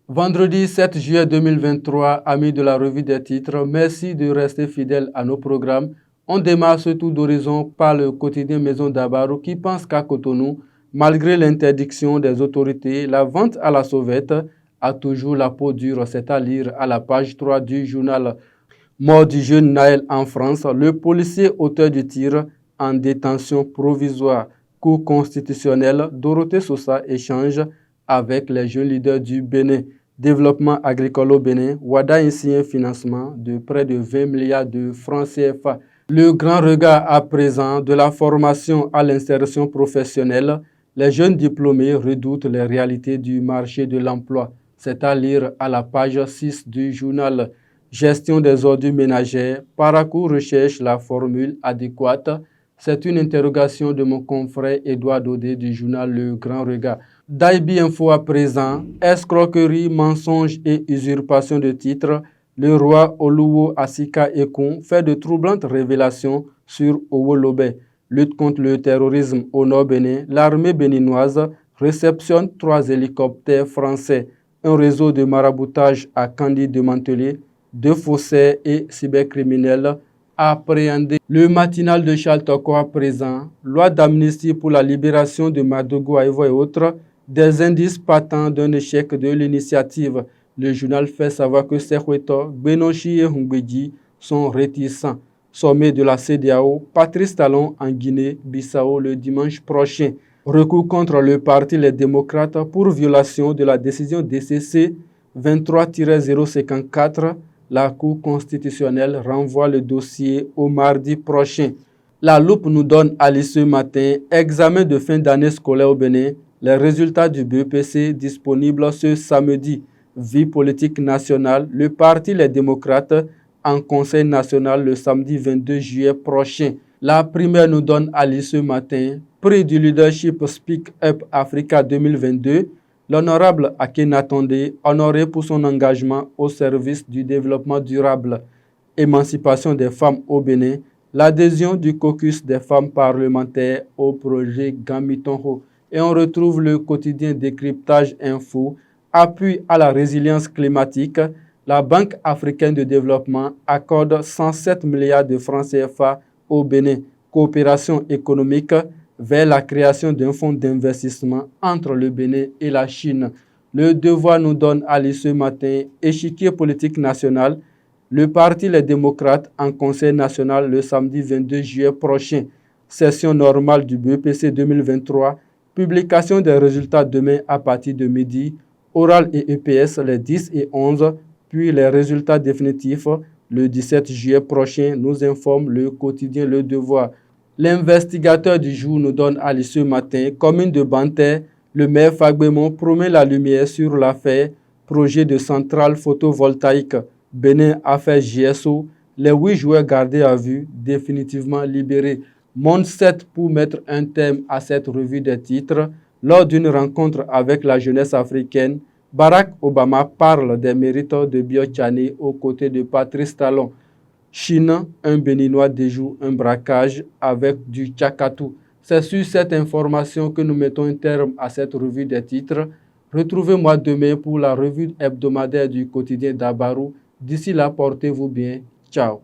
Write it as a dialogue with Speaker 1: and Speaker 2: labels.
Speaker 1: Vendredi 7 juillet 2023, amis de la revue des titres, merci de rester fidèles à nos programmes. On démarre ce tour d'horizon par le quotidien Maison Dabarou qui pense qu'à Cotonou, malgré l'interdiction des autorités, la vente à la sauvette a toujours la peau dure. C'est à lire à la page 3 du journal. Mort du jeune Naël en France, le policier auteur du tir en détention provisoire. Cour constitutionnelle, Dorothée Sosa échange avec les jeunes leaders du Bénin. Développement agricole au Bénin, Wada ainsi un financement de près de 20 milliards de francs CFA. Le grand regard à présent de la formation à l'insertion professionnelle, les jeunes diplômés redoutent les réalités du marché de l'emploi. C'est à lire à la page 6 du journal. Gestion des ordures ménagères, Paracours recherche la formule adéquate. C'est une interrogation de mon confrère Édouard Dodé du journal Le Grand Regard. Daibi Info à présent, escroquerie, mensonge et usurpation de titres. Le roi Oluwo Asika Ekun fait de troublantes révélations sur Owolobe. Lutte contre le terrorisme au nord Bénin, l'armée béninoise réceptionne 3 hélicoptères français. Un réseau de maraboutage à Candide de Mantelé, 2 faussaires et cybercriminels appréhendés. Le matinal de Charles Toko à présent, loi d'amnistie pour la libération de Madougou Aïvo et autres, des indices patents d'un échec de l'initiative. Le journal fait savoir que Sekweto, Benochi et Hungbeji sont réticents. Sommet de la CEDEAO, Patrice Talon en Guinée-Bissau le dimanche prochain. Recours contre le parti Les Démocrates pour violation de la décision DCC 23-054. La Cour constitutionnelle renvoie le dossier au mardi prochain. La loupe nous donne à l'issue ce matin, examen de fin d'année scolaire au Bénin, les résultats du BEPC disponibles ce samedi. Vie politique nationale, le parti Les Démocrates en Conseil national le samedi 22 juillet prochain. La primaire nous donne à l'issue ce matin, prix du leadership Speak Up Africa 2022. L'honorable Akenatonde, honoré pour son engagement au service du développement durable, émancipation des femmes au Bénin, l'adhésion du caucus des femmes parlementaires au projet Gamitonho. Et on retrouve le quotidien Décryptage Info, appui à la résilience climatique. La Banque africaine de développement accorde 107 milliards de francs CFA au Bénin. Coopération économique vers la création d'un fonds d'investissement entre le Bénin et la Chine. Le Devoir nous donne à l'issue ce matin, échiquier politique national, le parti Les Démocrates en Conseil national le samedi 22 juillet prochain. Session normale du BEPC 2023, publication des résultats demain à partir de midi, oral et EPS les 10 et 11, puis les résultats définitifs le 17 juillet prochain, nous informe le quotidien Le Devoir. L'investigateur du jour nous donne à l'issue ce matin, commune de Banter, le maire Fagbemon promet la lumière sur l'affaire projet de centrale photovoltaïque. Bénin affaire GSO, les 8 joueurs gardés à vue définitivement libérés. Monde 7 pour mettre un terme à cette revue des titres. Lors d'une rencontre avec la jeunesse africaine, Barack Obama parle des mérites de Biotchane aux côtés de Patrice Talon. Chine, un Béninois déjoue un braquage avec du tchakatou. C'est sur cette information que nous mettons un terme à cette revue des titres. Retrouvez-moi demain pour la revue hebdomadaire du quotidien Dabarou. D'ici là, portez-vous bien. Ciao.